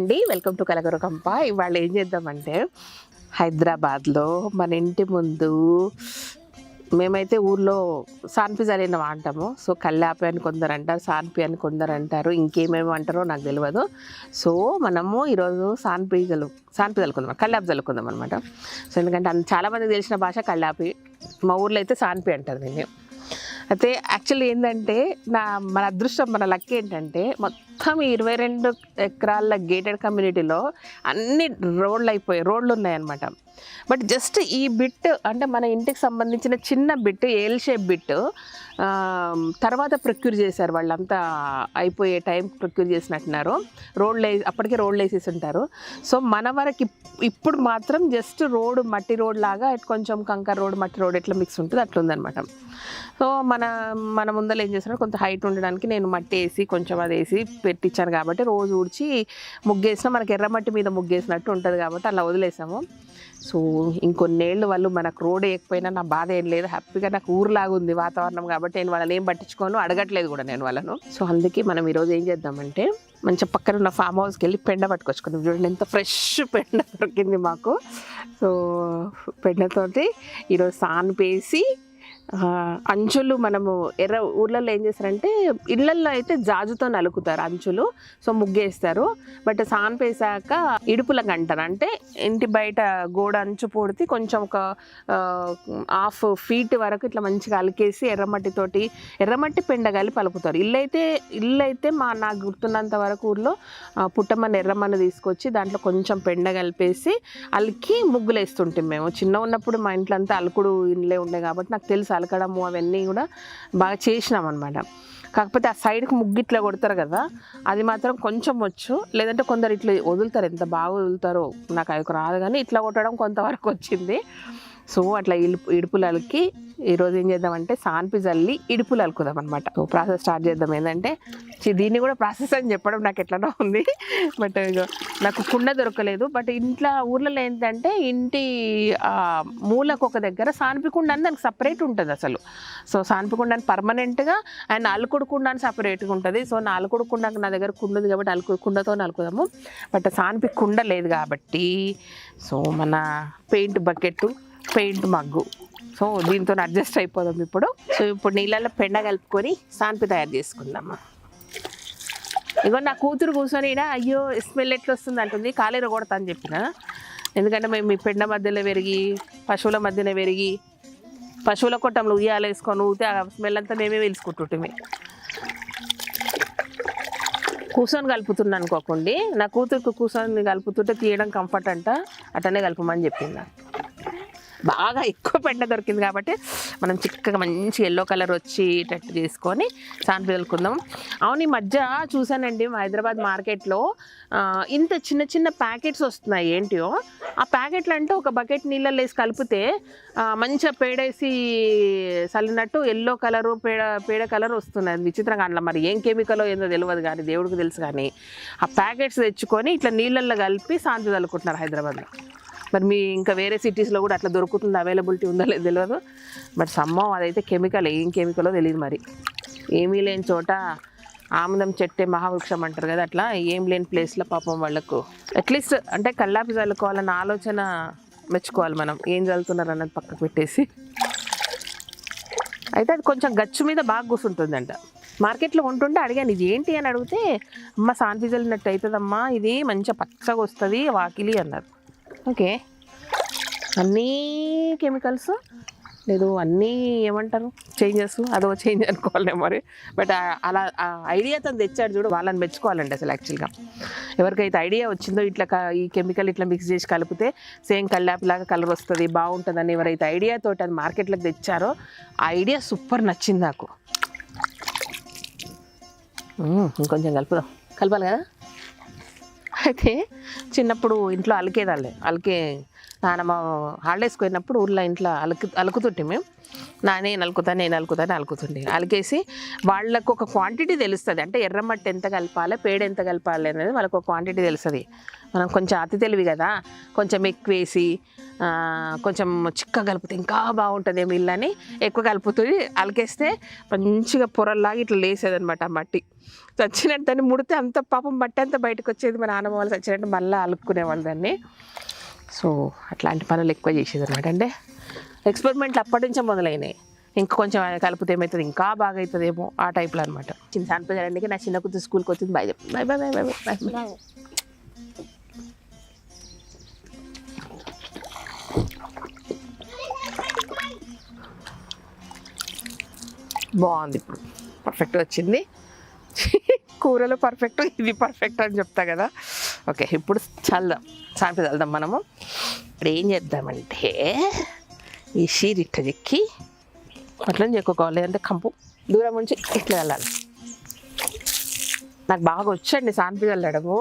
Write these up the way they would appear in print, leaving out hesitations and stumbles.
అండి, welcome to కలగర కంప. ఇవాళ ఏం చేద్దామంటే హైదరాబాద్లో మన ఇంటి ముందు మేమైతే ఊర్లో సాన్పి జలిన అంటాము. సో కల్లాపి అని కొందరు అంటారు, సాన్పి అని కొందరు అంటారు, ఇంకేమేమి అంటారో నాకు తెలియదు. సో మనము ఈరోజు సాన్పి చల్లుకుందాం, కల్లాపి చల్లుకుందాం అనమాట. సో ఎందుకంటే చాలామందికి తెలిసిన భాష కల్లాపి, మా ఊర్లో అయితే సాన్పి అంటారు దీన్ని. అయితే యాక్చువల్లీ ఏంటంటే మన అదృష్టం, మన లక్ ఏంటంటే మొత్తం 22 ఎకరాల గేటెడ్ కమ్యూనిటీలో అన్ని రోడ్లు ఉన్నాయన్నమాట. బట్ జస్ట్ ఈ బిట్ అంటే మన ఇంటికి సంబంధించిన చిన్న బిట్, ఎల్ షేప్ బిట్ తర్వాత ప్రొక్యూర్ చేశారు. వాళ్ళంతా అయిపోయే టైం ప్రొక్యూర్ చేసినట్టున్నారు. అప్పటికే రోడ్లు వేసేసి ఉంటారు. సో మన వరకు ఇప్పుడు మాత్రం జస్ట్ మట్టి రోడ్ లాగా కొంచెం కంకర్ రోడ్, మట్టి రోడ్ ఎట్లా మిక్స్ ఉంటుంది అట్లా ఉందన్నమాట. సో మన ముందర ఏం చేస్తున్నారు, కొంత హైట్ ఉండడానికి నేను మట్టి వేసి కొంచెం అది వేసి పెట్టించాను కాబట్టి రోజు ఊడ్చి ముగ్గేసినా మనకి ఎర్రమట్టి మీద ముగ్గేసినట్టు ఉంటుంది కాబట్టి అలా వదిలేసాము. సో ఇంకొన్నేళ్ళు వాళ్ళు మనకు రోడ్ వేయకపోయినా నా బాధ ఏం లేదు, హ్యాపీగా నాకు ఊరులాగా ఉంది వాతావరణం కాబట్టి నేను వాళ్ళని ఏం పట్టించుకోను, అడగట్లేదు కూడా నేను వాళ్ళను. సో అందుకే మనం ఈరోజు ఏం చేద్దామంటే మంచిగా పక్కన ఉన్న ఫామ్ హౌస్కి వెళ్ళి పెండ పట్టుకొచ్చుకున్నాం. చూడండి ఎంత ఫ్రెష్ పెండ దొరికింది మాకు. సో పెండతోటి ఈరోజు సాన్పేసి అంచులు మనము ఊర్లలో ఏం చేస్తారంటే ఇళ్లల్లో అయితే జాజుతో నలుకుతారు అంచులు, సో ముగ్గేస్తారు. బట్ సాన్పేసాక ఇడుపులకు అంటారు, అంటే ఇంటి బయట గోడ అంచు పూడితే కొంచెం ఒక 1/2 feet వరకు ఇట్లా మంచిగా అలికేసి ఎర్రమట్టి పెండ కలిపి అలుకుతారు. ఇల్లు అయితే నాకు గుర్తున్నంత వరకు ఊర్లో పుట్టమన్న ఎర్రమన్న తీసుకొచ్చి దాంట్లో కొంచెం పెండ కలిపేసి అలికి ముగ్గులు వేస్తుంటాం. మేము చిన్న ఉన్నప్పుడు మా ఇంట్లో అంతా అలుకుడు ఇళ్ళే ఉండే కాబట్టి నాకు తెలుసు అలకడము అవన్నీ కూడా బాగా చేసినాం అనమాట. కాకపోతే ఆ సైడ్కి ముగ్గు ఇట్లా కొడతారు కదా, అది మాత్రం కొంచెం వచ్చు. లేదంటే కొందరు ఇట్లా వదులుతారు, ఎంత బాగా వదులుతారో నాకు అది రాదు, కానీ ఇట్లా కొట్టడం కొంతవరకు వచ్చింది. సో అట్లా ఇడుపులకి ఈరోజు ఏం చేద్దామంటే సాన్పి జల్లి ఇడుపులు అలుకుదాం అనమాట. సో ప్రాసెస్ స్టార్ట్ చేద్దాం. ఏంటంటే దీన్ని కూడా ప్రాసెస్ అని చెప్పడం నాకు ఎట్లనో ఉంది, బట్ నాకు కుండ దొరకలేదు. బట్ ఊర్లలో ఏంటంటే ఇంటి మూలకు ఒక దగ్గర సాన్పి కుండ అని దానికి సపరేట్ ఉంటుంది అసలు. సో సాన్పి కుండ అని పర్మనెంట్గా అండ్ అలుకుడు కుండ అని సపరేట్గా ఉంటుంది. సో నా అలుకుడు కుండకు నా దగ్గర కుండ ఉంది కాబట్టి కుండతో అలుకుదాము. బట్ సాన్పి కుండ లేదు కాబట్టి సో మన పెయింట్ మగ్గు, సో దీంతో అడ్జస్ట్ అయిపోదాం ఇప్పుడు. సో ఇప్పుడు నీళ్ళల్లో పెండ కలుపుకొని సాన్పి తయారు చేసుకుందామా. ఇగో నా కూతురు కూర్చొని అయ్యో స్మెల్ ఎట్లా వస్తుంది అంటుంది, కాలేరు కొడతా అని చెప్పిన. ఎందుకంటే మేము ఈ పెండ మధ్యలో పెరిగి పశువుల మధ్యలో పెరిగి పశువుల కొట్టంలో ఉయ్యాలు వేసుకొని ఊతే ఆ స్మెల్ అంతా మేమే వెలుసుకుంటుంటే కూర్చొని కలుపుతున్నా అనుకోకండి. నా కూతురికి కూర్చొని కలుపుతుంటే తీయడం కంఫర్ట్ అంట, అట్లనే కలుపమని చెప్పింది. బాగా ఎక్కువ పెండ దొరికింది కాబట్టి మనం చిక్కగా మంచి ఎల్లో కలర్ వచ్చేటట్టు చేసుకొని సాన్పి చల్లుకుందాం. అవును, ఈ మధ్య చూసానండి మా హైదరాబాద్ మార్కెట్లో ఇంత చిన్న చిన్న ప్యాకెట్స్ వస్తున్నాయి. ఏంటియో ఆ ప్యాకెట్లు అంటే ఒక బకెట్ నీళ్ళల్లో వేసి కలిపితే మంచిగా పేడేసి చల్లినట్టు ఎల్లో కలరు పేడ కలర్ వస్తుంది. అది విచిత్రంగా అట్లా మరి ఏం కెమికలో ఏందో తెలియదు, కానీ దేవుడికి తెలుసు. కానీ ఆ ప్యాకెట్స్ తెచ్చుకొని ఇట్లా నీళ్ళల్లో కలిపి సాన్పి చల్లుకుంటున్నారు హైదరాబాద్లో. మరి మీ ఇంకా వేరే సిటీస్లో కూడా అట్లా దొరుకుతుంది, అవైలబిలిటీ ఉందో లేదు తెలియదు. బట్ సమ్మం అదైతే కెమికల్, ఏం కెమికలో తెలియదు. మరి ఏమీ లేని చోట ఆముదం చెట్టే మహావృక్షం అంటారు కదా, అట్లా ఏం లేని ప్లేస్లో పాపం వాళ్ళకు అట్లీస్ట్ అంటే కల్లాపి చల్లుకోవాలన్న ఆలోచన మెచ్చుకోవాలి మనం. ఏం చల్లుతున్నారు అన్నది పక్కకు పెట్టేసి. అయితే అది కొంచెం గచ్చు మీద బాగా కూర్చుంటుందంట. మార్కెట్లో కొంటుంటే అడిగాను ఇది ఏంటి అని అడిగితే, అమ్మ సాన్పి చల్లినట్టు అవుతుందమ్మా, ఇది మంచిగా పచ్చగా వస్తుంది వాకిలి అన్నారు. ఓకే, అన్నీ కెమికల్స్ లేదు, అన్నీ ఏమంటారు చేంజెస్, అదో చేంజ్ అనుకోవాలి మరి. బట్ అలా ఐడియా తను తెచ్చాడు చూడు, వాళ్ళని మెచ్చుకోవాలండి అసలు. యాక్చువల్గా ఎవరికైతే ఐడియా వచ్చిందో ఇట్లా ఈ కెమికల్ ఇట్లా మిక్స్ చేసి కలిపితే సేమ్ కల్లాపిలాగా కలర్ వస్తుంది బాగుంటుందని ఎవరైతే ఐడియాతో అది మార్కెట్లోకి తెచ్చారో ఆ ఐడియా సూపర్ నచ్చింది నాకు. ఇంకొంచెం కలపాలి కదా. అయితే చిన్నప్పుడు ఇంట్లో అలికే నానమ్మ హాలిడేస్కి పోయినప్పుడు ఊళ్ళో ఇంట్లో అలుకుతుంటే మేము నేను అలుకుతుండే అలికేసి వాళ్ళకు ఒక క్వాంటిటీ తెలుస్తుంది. అంటే ఎర్రమట్టి ఎంత కలపాలి, పేడ ఎంత కలపాలి అనేది వాళ్ళకు ఒక క్వాంటిటీ తెలుస్తుంది. మనం కొంచెం అతి తెలివి కదా, కొంచెం ఎక్కువేసి కొంచెం చిక్క కలిపితే ఇంకా బాగుంటుంది ఏమి ఇల్లని ఎక్కువ కలుపుతుంది. అలికేస్తే మంచిగా పొరల్లాగా ఇట్లా లేసేది అనమాట. ఆ మట్టి చచ్చినట్టు దాన్ని ముడితే అంత పాపం మట్టి అంతా బయటకు వచ్చేది. మా నాన్నమ్మ వాళ్ళు చచ్చినట్టు మళ్ళీ అలుక్కునేవాళ్ళు దాన్ని. సో అట్లాంటి పనులు ఎక్కువ చేసేది అనమాట. అంటే ఎక్స్పెరిమెంట్లు అప్పటి నుంచే మొదలైనాయి. ఇంకా కొంచెం కలిపితే ఏమవుతుంది, ఇంకా బాగా అవుతుందేమో ఆ టైప్లో అనమాట. చిన్న సాన్పి నా చిన్న కూతురు స్కూల్కి వచ్చింది. Bye bye bye bye bye bye. బాగుంది, ఇప్పుడు పర్ఫెక్ట్గా వచ్చింది. కూరలో పర్ఫెక్ట్, ఇది పర్ఫెక్ట్ అని చెప్తా కదా. ఓకే, ఇప్పుడు సాన్పి చల్దాం మనము. ఇప్పుడు ఏం చేద్దామంటే ఈ షీర్ ఇట్ట చెక్కి అట్లా చెక్కుకోవాలి, లేదంటే కంపు దూరం నుంచి ఇట్లా వెళ్ళాలి. నాకు బాగా వచ్చండి సాన్పి చల్లడము.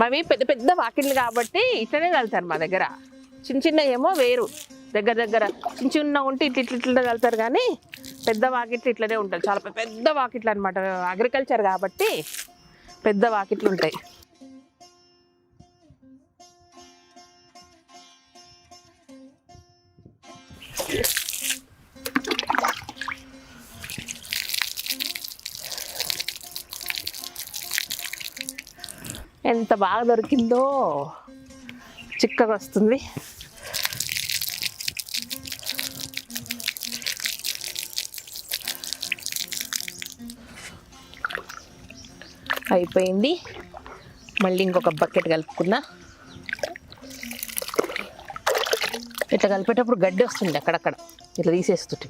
మావి పెద్ద పెద్ద వాకిళ్ళు కాబట్టి ఇట్లనే చల్లుతారు. మా దగ్గర చిన్న చిన్న ఏమో వేరు, దగ్గర చిన్న చిన్న ఉంటే ఇట్లా చల్లుతారు. కానీ పెద్ద వాకిట్లు ఇట్లనే ఉంటాయి. చాలా పెద్ద వాకిట్లు అనమాట. అగ్రికల్చర్ కాబట్టి పెద్ద వాకిట్లు ఉంటాయి. ఎంత బాగా దొరికిందో, చిక్కగా వస్తుంది. అయిపోయింది. మళ్ళీ ఇంకొక బకెట్ కలుపుకున్నా. ఇట్లా కలిపేటప్పుడు గడ్డి వస్తుంది అక్కడక్కడ, ఇట్లా తీసేస్తుంటే.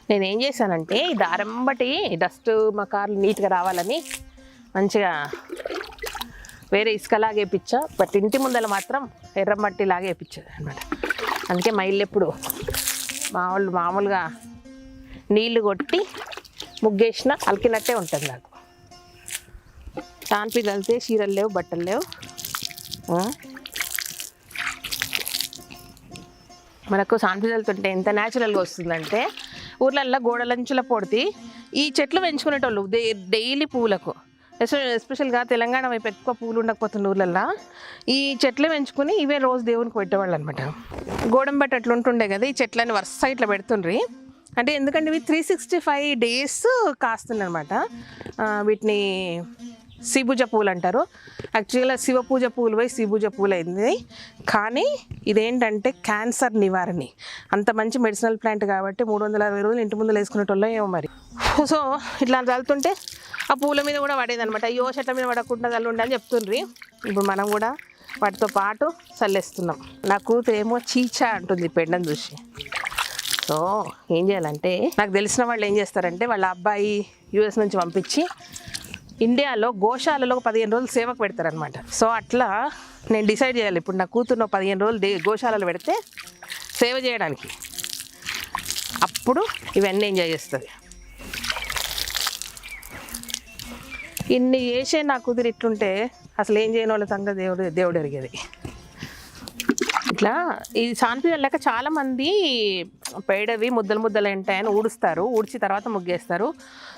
నేనేం చేశానంటే ఈ దారం బట్టి డస్ట్ మా కార్లు నీట్గా రావాలని మంచిగా వేరే ఇసుకలాగా వేయించా. బట్ ఇంటి ముందర మాత్రం ఎర్రమట్టిలాగా వేయించేది అనమాట. అందుకే మా ఇల్లు ఎప్పుడు మామూలుగా నీళ్లు కొట్టి ముగ్గేసిన అలికినట్టే ఉంటుంది నాకు. సాన్పి కలితే చీరలు లేవు, బట్టలు లేవు. మనకు సాన్పి చల్లుతుంటే ఎంత న్యాచురల్గా వస్తుందంటే, ఊర్లల్లో గోడలంచుల పొడితే ఈ చెట్లు పెంచుకునేటోళ్ళు డైలీ పూలకు, ఎస్పెషల్గా తెలంగాణ వైపు ఎక్కువ పూలు ఉండకపోతుంది ఊర్లల్లో. ఈ చెట్లు పెంచుకుని ఇవే రోజు దేవునికి పెట్టేవాళ్ళు అనమాట. గోడం బట్టి అట్లా ఉంటుండే కదా, ఈ చెట్లని వరుస ఇట్లా పెడుతుండ్రి. అంటే ఎందుకంటే ఇవి 365 days కాస్తుంది అనమాట. వీటిని శిబుజ పూలు అంటారు. యాక్చువల్గా శివ పూజ పూలు పోయి శిబుజ పూలు అయింది. కానీ ఇదేంటంటే క్యాన్సర్ నివారణి. అంత మంచి మెడిసినల్ ప్లాంట్ కాబట్టి 360 రోజులు ఇంటి ముందు వేసుకునేటోళ్ళో ఏమో మరి. సో ఇట్లా చల్లుతుంటే ఆ పూల మీద కూడా పడేది అనమాట. అయ్యో చెట్ల మీద పడకుండా చల్లుండి అని చెప్తుండ్రి. ఇప్పుడు మనం కూడా వాటితో పాటు చల్లేస్తున్నాం. నా కూతురు ఏమో చీచా అంటుంది పెండని చూసి. సో ఏం చేయాలంటే, నాకు తెలిసిన వాళ్ళు ఏం చేస్తారంటే, వాళ్ళ అబ్బాయి US నుంచి పంపించి ఇండియాలో గోశాలలో 15 రోజులు సేవకు పెడతారనమాట. సో అట్లా నేను డిసైడ్ చేయాలి ఇప్పుడు నా కూతురును 15 రోజులు గోశాలలో పెడితే సేవ చేయడానికి. అప్పుడు ఇవన్నీ ఎంజాయ్ చేస్తుంది. ఇన్ని చేసే నా కూతురు ఇట్లుంటే అసలు ఏం చేయని వాళ్ళ సంగతి దేవుడు ఎరిగేది. ఇట్లా ఈ సాన్పి వెళ్ళాక చాలామంది పేడవి ముద్దలు ఉంటాయని ఊడుస్తారు. ఊడ్చి తర్వాత ముగ్గేస్తారు.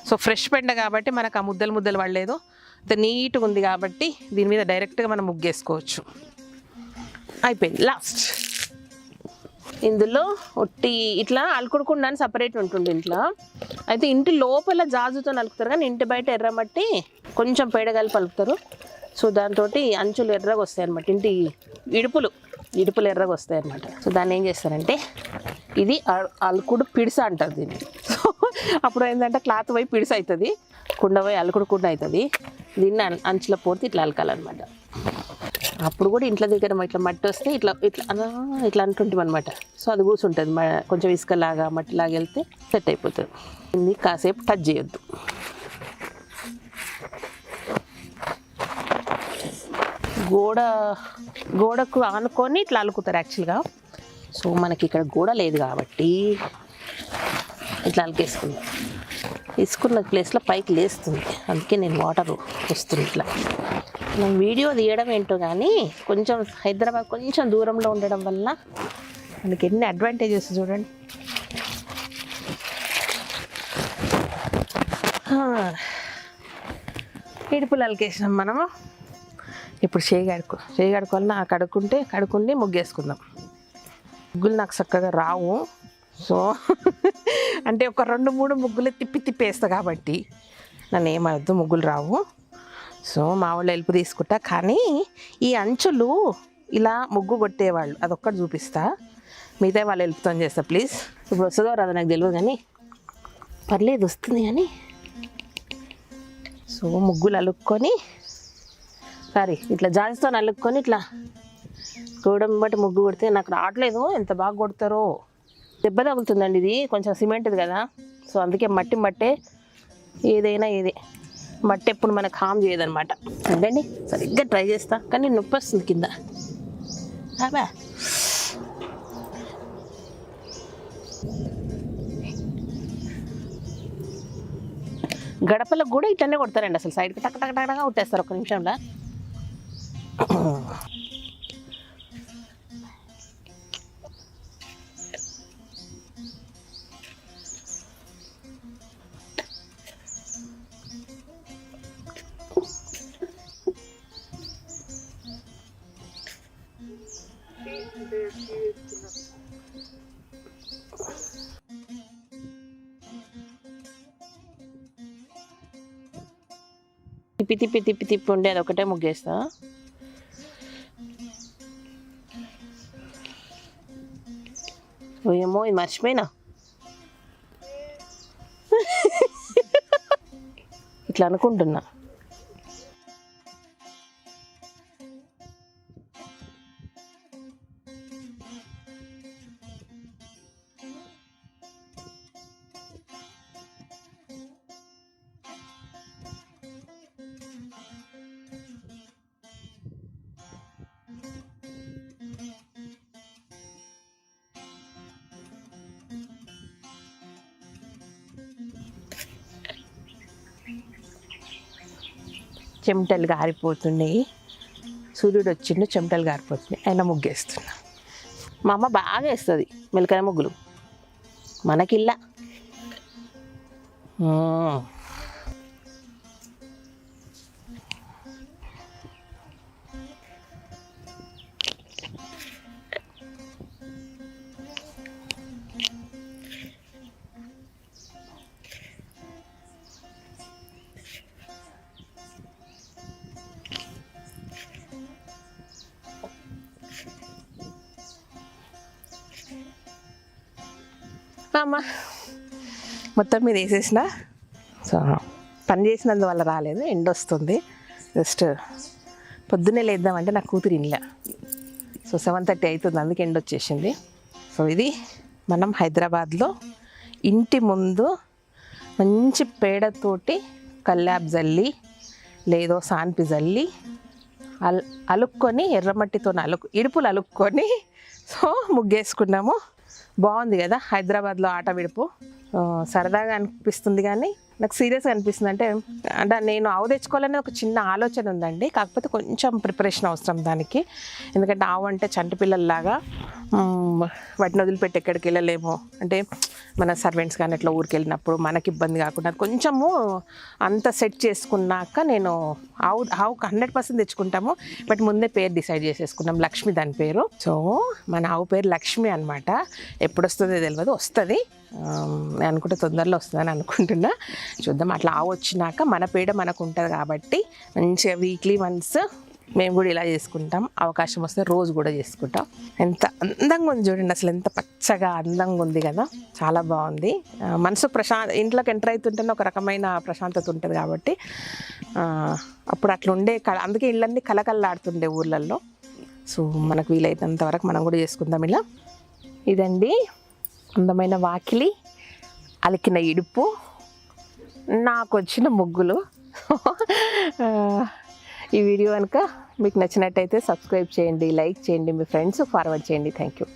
సో ఫ్రెష్ పెండ కాబట్టి మనకు ఆ ముద్దలు పడలేదు. నీట్గా ఉంది కాబట్టి దీని మీద డైరెక్ట్గా మనం ముగ్గేసుకోవచ్చు. అయిపోయింది. లాస్ట్ ఇందులో ఒట్టి ఇట్లా అలుకుడు కుండ అని సపరేట్ ఉంటుంది ఇంట్లో. అయితే ఇంటి లోపల జాజుతో నలుపుతారు, కానీ ఇంటి బయట ఎర్రమట్టి కొంచెం పేడ కలిపి అలుపుతారు. సో దాంతో అంచులు ఎర్రగా వస్తాయి అనమాట. ఇంటి ఇడుపులు ఎర్రగా వస్తాయి అన్నమాట. సో దాన్ని ఏం చేస్తారంటే, ఇది అలుకుడు పిడిస అంటారు దీన్ని. సో అప్పుడు ఏంటంటే క్లాత్ పోయి పిడిస అవుతుంది, కుండ పోయి అలుకుడు కుండ అవుతుంది. దీన్ని అంచుల పోతే ఇట్లా అలకాలన్నమాట. అప్పుడు కూడా ఇంట్లో దగ్గర ఇట్లా మట్టి వస్తే ఇట్లా అంటుంటాం అనమాట. సో అది కూర్చుంటుంది. కొంచెం ఇసుకలాగా మట్టిలాగా వెళ్తే సెట్ అయిపోతుంది. ఇది కాసేపు టచ్ చేయొద్దు. గోడకు ఆనుకొని ఇట్లా అలుకుతారు యాక్చువల్గా. సో మనకి ఇక్కడ గోడ లేదు కాబట్టి ఇట్లా అలికేసుకుందాం. ఇసుకున్న ప్లేస్లో పైకి లేస్తుంది, అందుకే నేను వాటర్ వస్తుంది ఇట్లా. మనం వీడియో తీయడం ఏంటో కానీ కొంచెం హైదరాబాద్ కొంచెం దూరంలో ఉండడం వల్ల మనకి ఎన్ని అడ్వాంటేజెస్ చూడండి. ఇడుపులు అలికేసినాం మనము. ఇప్పుడు చేయి కడుక్కోవాలన్నా కడుక్కుండి ముగ్గేసుకుందాం. ముగ్గులు నాకు చక్కగా రావు, సో అంటే ఒక 2-3 ముగ్గులు తిప్పేస్తా కాబట్టి నన్ను ఏమవుద్దు, ముగ్గులు రావు. సో మా వాళ్ళు హెల్ప్ తీసుకుంటా. కానీ ఈ అంచులు ఇలా ముగ్గు కొట్టేవాళ్ళు అదొక్కటి చూపిస్తా, మిగతా వాళ్ళు హెల్ప్తో చేస్తా ప్లీజ్. ఇప్పుడు వస్తుందో రాదో నాకు తెలియదు కానీ పర్లేదు, వస్తుంది. కానీ సో ముగ్గులు అలుక్కొని ఇట్లా జాయిస్తో అలుక్కొని ఇట్లా గోడం బట్టి ముగ్గు కొడితే నాకు రావట్లేదు. ఎంత బాగా కొడతారో. దెబ్బ తగులుతుందండి, ఇది కొంచెం సిమెంట్ది కదా, సో అందుకే మట్టే ఏదైనా మట్టి ఎప్పుడు మనకు హామ్ చేయదనమాట. అండి సరిగ్గా ట్రై చేస్తా, కానీ నొప్పి వస్తుంది కింద. బా గడపలకు కూడా ఇట్లనే కొడతారండి, అసలు సైడ్కి టక్ టక్ టక్గా కొట్టేస్తారు 1 నిమిషంలో. తిప్పి ఉండే అది ఒకటే ముగ్గేస్తా. ఏమో ఇది మర్చిపోయినా. ఇట్లా అనుకుంటున్నా. చెమటలు గారిపోతున్నాయి, సూర్యుడు వచ్చిండు, చెమటలు గారిపోతున్నాయి, అయినా ముగ్గేస్తున్నా. మా అమ్మ బాగా వేస్తుంది మెలకల ముగ్గులు, మనకిల్లా. అమ్మ మొత్తం మీద వేసేసిన. సో పని చేసినందువల్ల రాలేదు, ఎండ వస్తుంది. జస్ట్ పొద్దున్నే లేద్దామంటే నాకు కూతురు ఇంట్లో, సో 7:30 అవుతుంది, అందుకే ఎండ వచ్చేసింది. సో ఇది మనం హైదరాబాద్లో ఇంటి ముందు మంచి పేడతోటి కల్లాప్ జల్లి లేదో సాన్పి జల్లి అలుక్కొని ఎర్రమట్టితో ఇడుపులు అలుక్కొని సో ముగ్గేసుకున్నాము. బాగుంది కదా హైదరాబాద్లో ఆట విడుపు. సరదాగా అనిపిస్తుంది కానీ నాకు సీరియస్గా అనిపిస్తుంది. అంటే నేను ఆవు తెచ్చుకోవాలనే ఒక చిన్న ఆలోచన ఉందండి, కాకపోతే కొంచెం ప్రిపరేషన్ అవసరం దానికి. ఎందుకంటే ఆవు అంటే చంటి పిల్లల్లాగా వాటిని వదిలిపెట్టి ఎక్కడికి వెళ్ళలేము. అంటే మన సర్వెంట్స్ కానీ అట్లా ఊరికి వెళ్ళినప్పుడు మనకి ఇబ్బంది కాకుండా కొంచెము అంత సెట్ చేసుకున్నాక నేను ఆవుకు 100% తెచ్చుకుంటాము. బట్ ముందే పేరు డిసైడ్ చేసేసుకున్నాం, లక్ష్మి దాని పేరు. సో మన ఆవు పేరు లక్ష్మి అనమాట. ఎప్పుడు వస్తుందో తెలియదు, వస్తుంది. నేను అనుకుంటే తొందరలో వస్తుందని అనుకుంటున్నా, చూద్దాం. అట్లా ఆవు వచ్చినాక మన పేడ మనకు ఉంటుంది కాబట్టి మంచిగా వీక్లీ వన్స్ మేము కూడా ఇలా చేసుకుంటాం. అవకాశం వస్తే రోజు కూడా చేసుకుంటాం. ఎంత అందంగా ఉంది చూడండి, అసలు ఎంత పచ్చగా అందంగా ఉంది కదా, చాలా బాగుంది. మనసు ఇంట్లోకి ఎంటర్ అవుతుంటేనే ఒక రకమైన ప్రశాంతత ఉంటుంది కాబట్టి అప్పుడు అట్లా ఉండే అందుకే ఇళ్ళన్నీ కలకల్లాడుతుండే ఊళ్ళల్లో. సో మనకు వీలైనంత వరకు మనం కూడా చేసుకుందాం ఇలా. ఇదండి అందమైన వాకిలి, అలికిన ఇడుపు, నాకు వచ్చిన ముగ్గులు. ఈ వీడియో కనుక మీకు నచ్చినట్టయితే సబ్స్క్రైబ్ చేయండి, లైక్ చేయండి, మీ ఫ్రెండ్స్ ఫార్వర్డ్ చేయండి. Thank you.